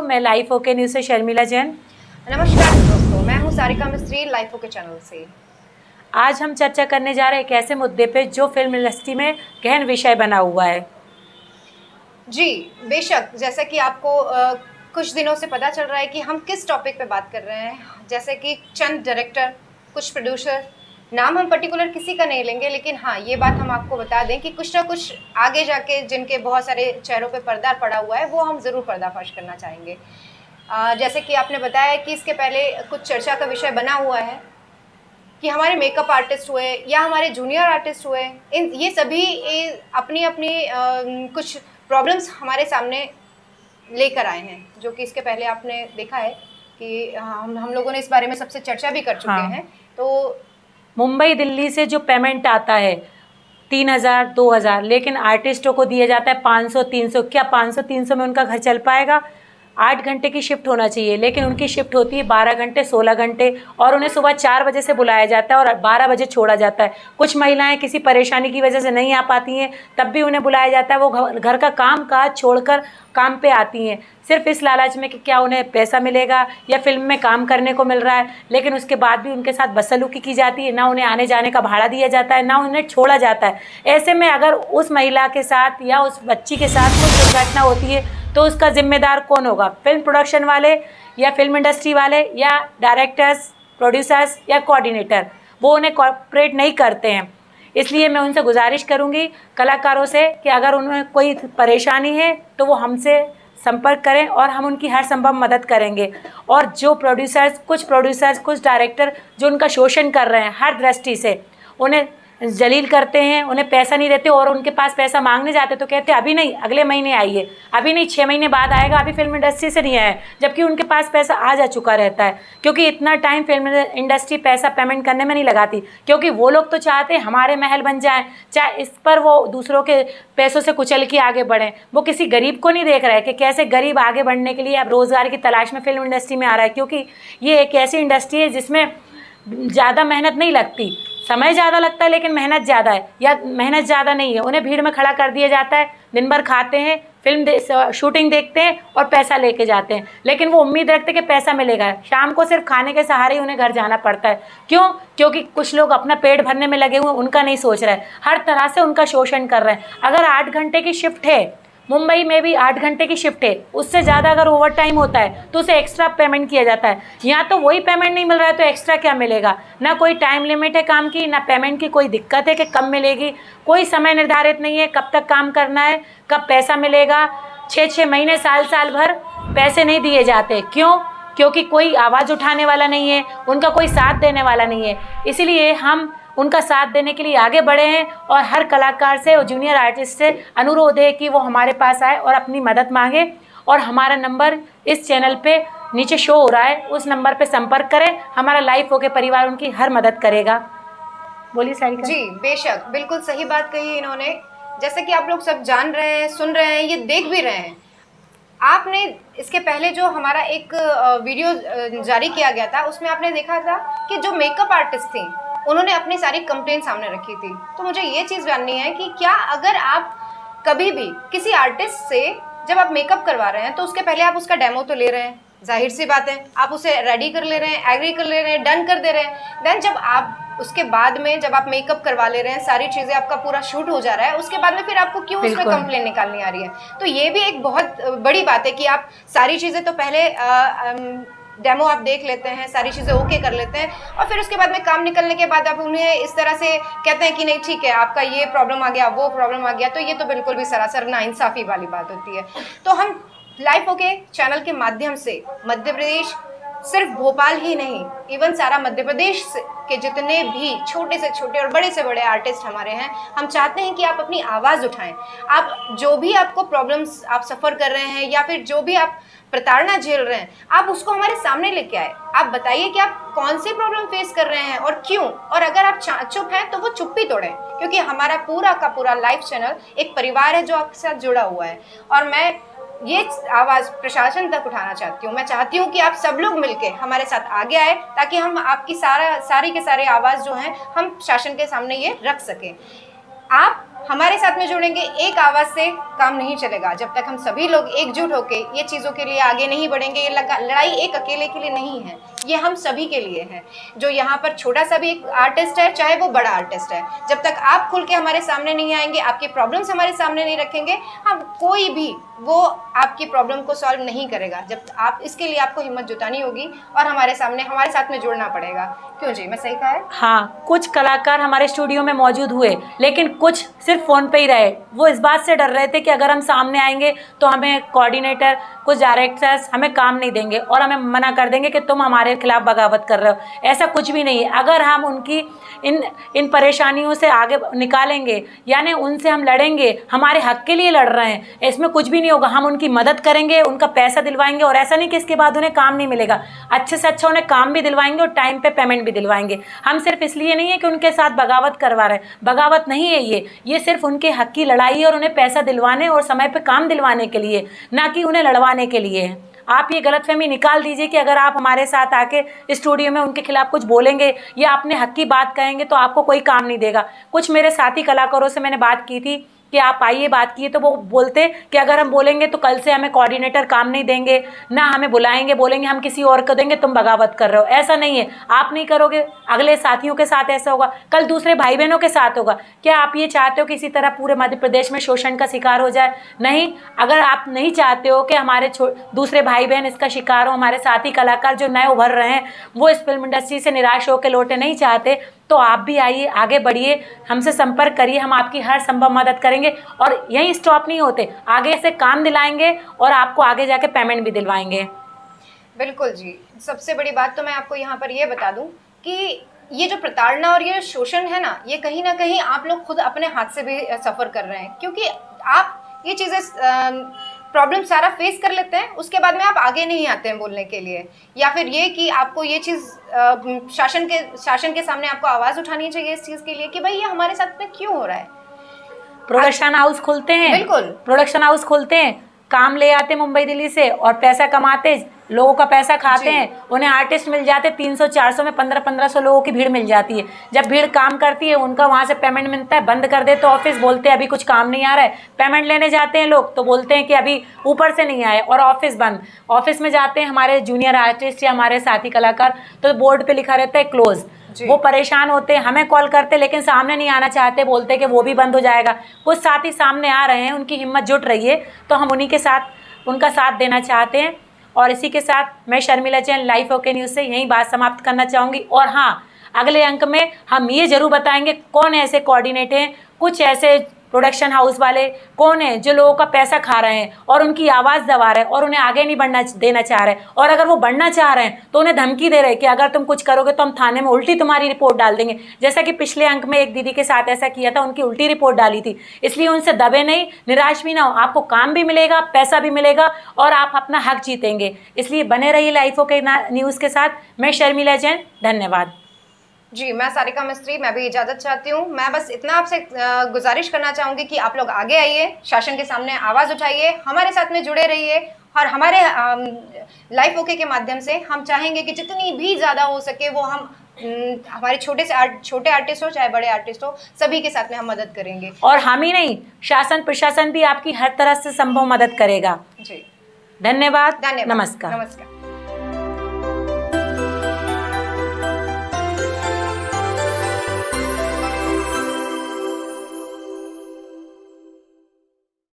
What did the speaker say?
मैं life okay news से शर्मिला जैन। नमस्कार दोस्तों, मैं हूं सारिका मिस्त्री लाइफ ओके चैनल से। आज हम चर्चा करने जा रहे हैं एक ऐसे मुद्दे पे जो फिल्म इंडस्ट्री में गहन विषय बना हुआ है। जी बेशक, जैसा कि आपको कुछ दिनों से पता चल रहा है कि हम किस टॉपिक पे बात कर रहे हैं। जैसे कि चंद डायरेक्टर, कुछ प्रोड्यूसर, नाम हम पर्टिकुलर किसी का नहीं लेंगे, लेकिन हाँ ये बात हम आपको बता दें कि कुछ ना कुछ आगे जाके जिनके बहुत सारे चेहरों पे पर्दा पड़ा हुआ है वो हम ज़रूर पर्दाफाश करना चाहेंगे। जैसे कि आपने बताया कि इसके पहले कुछ चर्चा का विषय बना हुआ है कि हमारे मेकअप आर्टिस्ट हुए या हमारे जूनियर आर्टिस्ट हुए, इन ये सभी अपनी अपनी कुछ प्रॉब्लम्स हमारे सामने लेकर आए हैं, जो कि इसके पहले आपने देखा है कि हम लोगों ने इस बारे में सबसे चर्चा भी कर चुके हैं। तो मुंबई दिल्ली से जो पेमेंट आता है 3,000 2,000, लेकिन आर्टिस्टों को दिया जाता है 500 300। क्या 500 300 में उनका घर चल पाएगा? 8 घंटे की शिफ्ट होना चाहिए, लेकिन उनकी शिफ्ट होती है 12 घंटे 16 घंटे, और उन्हें सुबह 4 बजे से बुलाया जाता है और 12 बजे छोड़ा जाता है। कुछ महिलाएं किसी परेशानी की वजह से नहीं आ पाती हैं, तब भी उन्हें बुलाया जाता है। वो घर का काम काज छोड़कर काम पे आती हैं, सिर्फ इस लालच में कि क्या उन्हें पैसा मिलेगा या फिल्म में काम करने को मिल रहा है। लेकिन उसके बाद भी उनके साथ बदसलूकी की जाती है, ना उन्हें आने जाने का भाड़ा दिया जाता है, ना उन्हें छोड़ा जाता है। ऐसे में अगर उस महिला के साथ या उस बच्ची के साथ कुछ दुर्घटना होती है तो उसका जिम्मेदार कौन होगा? फिल्म प्रोडक्शन वाले या फिल्म इंडस्ट्री वाले या डायरेक्टर्स, प्रोड्यूसर्स या कोऑर्डिनेटर? वो उन्हें कॉर्पोरेट नहीं करते हैं। इसलिए मैं उनसे गुजारिश करूंगी कलाकारों से कि अगर उन्हें कोई परेशानी है तो वो हमसे संपर्क करें और हम उनकी हर संभव मदद करेंगे। और जो कुछ डायरेक्टर जो उनका शोषण कर रहे हैं हर दृष्टि से, उन्हें जलील करते हैं, उन्हें पैसा नहीं देते, और उनके पास पैसा मांगने जाते तो कहते अभी नहीं, अगले महीने आइए, अभी नहीं 6 महीने बाद आएगा, अभी फिल्म इंडस्ट्री से नहीं आया, जबकि उनके पास पैसा आ जा चुका रहता है। क्योंकि इतना टाइम फिल्म इंडस्ट्री पैसा पेमेंट करने में नहीं लगाती, क्योंकि वो लोग तो चाहते हैं हमारे महल बन जाए, चाहे इस पर वो दूसरों के पैसों से कुचल के आगे बढ़ें। वो किसी गरीब को नहीं देख रहा है कि कैसे गरीब आगे बढ़ने के लिए अब रोज़गार की तलाश में फिल्म इंडस्ट्री में आ रहा है। क्योंकि ये एक ऐसी इंडस्ट्री है जिसमें ज़्यादा मेहनत नहीं लगती, समय ज़्यादा लगता है लेकिन मेहनत ज़्यादा है, या मेहनत ज़्यादा नहीं है। उन्हें भीड़ में खड़ा कर दिया जाता है, दिन भर खाते हैं, फिल्म शूटिंग देखते हैं और पैसा लेके जाते हैं, लेकिन वो उम्मीद रखते हैं कि पैसा मिलेगा। शाम को सिर्फ खाने के सहारे ही उन्हें घर जाना पड़ता है। क्यों? क्योंकि कुछ लोग अपना पेट भरने में लगे हुए, उनका नहीं सोच रहे हैं, हर तरह से उनका शोषण कर रहे हैं। अगर 8 घंटे की शिफ्ट है, मुंबई में भी 8 घंटे की शिफ्ट है, उससे ज़्यादा अगर ओवर टाइम होता है तो उसे एक्स्ट्रा पेमेंट किया जाता है। यहाँ तो वही पेमेंट नहीं मिल रहा है तो एक्स्ट्रा क्या मिलेगा? ना कोई टाइम लिमिट है काम की, ना पेमेंट की कोई दिक्कत है कि कब मिलेगी। कोई समय निर्धारित नहीं है कब तक काम करना है, कब पैसा मिलेगा। 6-6 महीने, साल भर पैसे नहीं दिए जाते। क्यों? क्योंकि कोई आवाज़ उठाने वाला नहीं है, उनका कोई साथ देने वाला नहीं है। इसीलिए हम उनका साथ देने के लिए आगे बढ़े हैं और हर कलाकार से और जूनियर आर्टिस्ट से अनुरोध है कि वो हमारे पास आए और अपनी मदद मांगे। और हमारा नंबर इस चैनल पे नीचे शो हो रहा है, उस नंबर पे संपर्क करें। हमारा लाइफ ओके परिवार उनकी हर मदद करेगा। बोलिए सारिका जी बेशक, बिल्कुल सही बात कही इन्होंने। जैसे कि आप लोग सब जान रहे हैं, सुन रहे हैं, ये देख भी रहे हैं। आपने इसके पहले जो हमारा एक वीडियो जारी किया गया था उसमें आपने देखा था कि जो मेकअप आर्टिस्ट थी उन्होंने अपनी सारी कंप्लेंट सामने रखी थी। तो मुझे ये चीज़ जाननी है कि क्या अगर आप कभी भी किसी आर्टिस्ट से जब आप मेकअप करवा रहे हैं तो उसके पहले आप उसका डेमो तो ले रहे हैं, जाहिर सी बात है, आप उसे रेडी कर ले रहे हैं, एग्री कर ले रहे हैं, डन कर दे रहे हैं। देन जब आप उसके बाद में जब आप मेकअप करवा ले रहे हैं, सारी चीज़ें आपका पूरा शूट हो जा रहा है, उसके बाद में फिर आपको क्यों उसमें कंप्लेंट निकालनी आ रही है? तो ये भी एक बहुत बड़ी बात है कि आप सारी चीज़ें तो पहले डेमो आप देख लेते हैं, सारी चीज़ें ओके कर लेते हैं, और फिर उसके बाद में काम निकलने के बाद आप उन्हें इस तरह से कहते हैं कि नहीं ठीक है, आपका ये प्रॉब्लम आ गया, वो प्रॉब्लम आ गया। तो ये तो बिल्कुल भी सरासर नाइंसाफ़ी वाली बात होती है। तो हम लाइफ ओके चैनल के माध्यम से मध्य प्रदेश, सिर्फ भोपाल ही नहीं, इवन सारा मध्य प्रदेश के जितने भी छोटे से छोटे और बड़े से बड़े आर्टिस्ट हमारे हैं, हम चाहते हैं कि आप अपनी आवाज़ उठाएं। आप जो भी आपको प्रॉब्लम्स आप सफ़र कर रहे हैं या फिर जो भी आप प्रताड़ना झेल रहे हैं, आप उसको हमारे सामने लेके आए। आप बताइए कि आप कौन सी प्रॉब्लम फेस कर रहे हैं और क्यों। और अगर आप चुप हैं तो वो चुप्पी तोड़ें, क्योंकि हमारा पूरा का पूरा लाइव चैनल एक परिवार है जो आपके साथ जुड़ा हुआ है। और मैं ये आवाज़ प्रशासन तक उठाना चाहती हूँ। मैं चाहती हूँ कि आप सब लोग मिलके हमारे साथ आगे आए, ताकि हम आपकी सारी के सारे आवाज़ जो हैं हम शासन के सामने ये रख सकें। आप हमारे साथ में जुड़ेंगे। एक आवाज़ से काम नहीं चलेगा। जब तक हम सभी लोग एकजुट होकर ये चीज़ों के लिए आगे नहीं बढ़ेंगे, ये लड़ाई एक अकेले के लिए नहीं है, ये हम सभी के लिए है। जो यहाँ पर छोटा सा भी एक आर्टिस्ट है, चाहे वो बड़ा आर्टिस्ट है, जब तक आप खुल के हमारे सामने नहीं आएंगे, आपकी प्रॉब्लम्स हमारे सामने नहीं रखेंगे, हम कोई भी वो आपकी प्रॉब्लम को सॉल्व नहीं करेगा। जब आप इसके लिए आपको हिम्मत जुटानी होगी और हमारे साथ में जुड़ना पड़ेगा। क्यों जी, मैं सही कहा है? हाँ, कुछ कलाकार हमारे स्टूडियो में मौजूद हुए, लेकिन कुछ सिर्फ फ़ोन पे ही रहे। वो इस बात से डर रहे थे कि अगर हम सामने आएंगे तो हमें कोऑर्डिनेटर, कुछ डायरेक्टर्स हमें काम नहीं देंगे और हमें मना कर देंगे कि तुम हमारे खिलाफ बगावत कर रहे हो। ऐसा कुछ भी नहीं है। अगर हम उनकी इन परेशानियों से आगे निकालेंगे, यानी उनसे हम लड़ेंगे, हमारे हक के लिए लड़ रहे हैं, इसमें कुछ भी नहीं होगा। हम उनकी मदद करेंगे, उनका पैसा दिलवाएंगे, और ऐसा नहीं कि इसके बाद उन्हें काम नहीं मिलेगा। अच्छे से अच्छा उन्हें काम भी दिलवाएंगे और टाइम पे पेमेंट भी दिलवाएंगे। हम सिर्फ इसलिए नहीं है कि उनके साथ बगावत करवा रहे हैं, बगावत नहीं है ये सिर्फ उनके हक की लड़ाई है और उन्हें पैसा दिलवाने और समय पे काम दिलवाने के लिए, ना कि उन्हें लड़वाने के लिए है। आप ये गलतफहमी निकाल दीजिए कि अगर आप हमारे साथ आके स्टूडियो में उनके खिलाफ कुछ बोलेंगे या अपने हक की बात कहेंगे तो आपको कोई काम नहीं देगा। कुछ मेरे साथी कलाकारों से मैंने बात की थी कि आप आइए, बात किए, तो वो बोलते कि अगर हम बोलेंगे तो कल से हमें कोऑर्डिनेटर काम नहीं देंगे, ना हमें बुलाएंगे, बोलेंगे हम किसी और को देंगे, तुम बगावत कर रहे हो। ऐसा नहीं है, आप नहीं करोगे, अगले साथियों के साथ ऐसा होगा, कल दूसरे भाई बहनों के साथ होगा। क्या आप ये चाहते हो कि इसी तरह पूरे मध्य प्रदेश में शोषण का शिकार हो जाए? नहीं। अगर आप नहीं चाहते हो कि हमारे दूसरे भाई बहन इसका शिकार हो, हमारे साथी कलाकार जो नए उभर रहे हैं वो इस फिल्म इंडस्ट्री से निराश होकर लौटे, नहीं चाहते, तो आप भी आइए, आगे बढ़िए, हमसे संपर्क करिए, हम आपकी हर संभव मदद करेंगे। और यहीं स्टॉप नहीं होते, आगे से काम दिलाएंगे और आपको आगे जाके पेमेंट भी दिलवाएंगे। बिल्कुल जी। सबसे बड़ी बात तो मैं आपको यहाँ पर ये बता दूं कि ये जो प्रताड़ना और ये शोषण है ना, ये कहीं ना कहीं आप लोग खुद अपने हाथ से भी सफ़र कर रहे हैं, क्योंकि आप ये चीज़ें प्रॉब्लम सारा फेस कर लेते हैं, उसके बाद में आप आगे नहीं आते हैं बोलने के लिए, या फिर ये कि आपको ये चीज़ शासन के सामने आपको आवाज़ उठानी चाहिए इस चीज़ के लिए कि भाई ये हमारे साथ में क्यों हो रहा है। प्रोडक्शन हाउस खुलते हैं, बिल्कुल प्रोडक्शन हाउस खुलते हैं, काम ले आते मुंबई दिल्ली से और पैसा कमाते, लोगों का पैसा खाते हैं, उन्हें आर्टिस्ट मिल जाते 300-400 में 1500 लोगों की भीड़ मिल जाती है। जब भीड़ काम करती है, उनका वहाँ से पेमेंट मिलता है, बंद कर देते ऑफिस, बोलते हैं अभी कुछ काम नहीं आ रहा है। पेमेंट लेने जाते हैं लोग तो बोलते हैं कि अभी ऊपर से नहीं आए, और ऑफिस बंद। ऑफिस में जाते हैं हमारे जूनियर आर्टिस्ट या हमारे साथी कलाकार, तो बोर्ड पे लिखा रहता है क्लोज। वो परेशान होते हैं, हमें कॉल करते, लेकिन सामने नहीं आना चाहते, बोलते हैं कि वो भी बंद हो जाएगा। कुछ साथी सामने आ रहे हैं, उनकी हिम्मत जुट रही है, तो हम उन्हीं के साथ उनका साथ देना चाहते हैं। और इसी के साथ मैं Sharmila Jain life okay news से यही बात समाप्त करना चाहूँगी। और हाँ, अगले अंक में हम ये ज़रूर बताएंगे कौन ऐसे कोऑर्डिनेटर हैं, कुछ ऐसे प्रोडक्शन हाउस वाले कौन हैं जो लोगों का पैसा खा रहे हैं और उनकी आवाज़ दबा रहे हैं और उन्हें आगे नहीं बढ़ना देना चाह रहे हैं, और अगर वो बढ़ना चाह रहे हैं तो उन्हें धमकी दे रहे हैं कि अगर तुम कुछ करोगे तो हम थाने में उल्टी तुम्हारी रिपोर्ट डाल देंगे। जैसा कि पिछले अंक में एक दीदी के साथ ऐसा किया था, उनकी उल्टी रिपोर्ट डाली थी। इसलिए उनसे दबे नहीं, निराश भी ना हो, आपको काम भी मिलेगा, पैसा भी मिलेगा और आप अपना हक जीतेंगे। इसलिए बने रहिए लाइफ ओके न्यूज़ के साथ। मैं शर्मिला जैन, धन्यवाद जी। मैं सारिका मिस्त्री, मैं भी इजाज़त चाहती हूँ। मैं बस इतना आपसे गुजारिश करना चाहूँगी कि आप लोग आगे आइए, शासन के सामने आवाज़ उठाइए, हमारे साथ में जुड़े रहिए, और हमारे लाइफ ओके के माध्यम से हम चाहेंगे कि जितनी भी ज़्यादा हो सके वो हम हमारे छोटे आर्टिस्ट हो चाहे बड़े आर्टिस्ट हो, सभी के साथ में हम मदद करेंगे। और हम ही नहीं, शासन प्रशासन भी आपकी हर तरह से संभव मदद करेगा। जी, धन्यवाद, नमस्कार।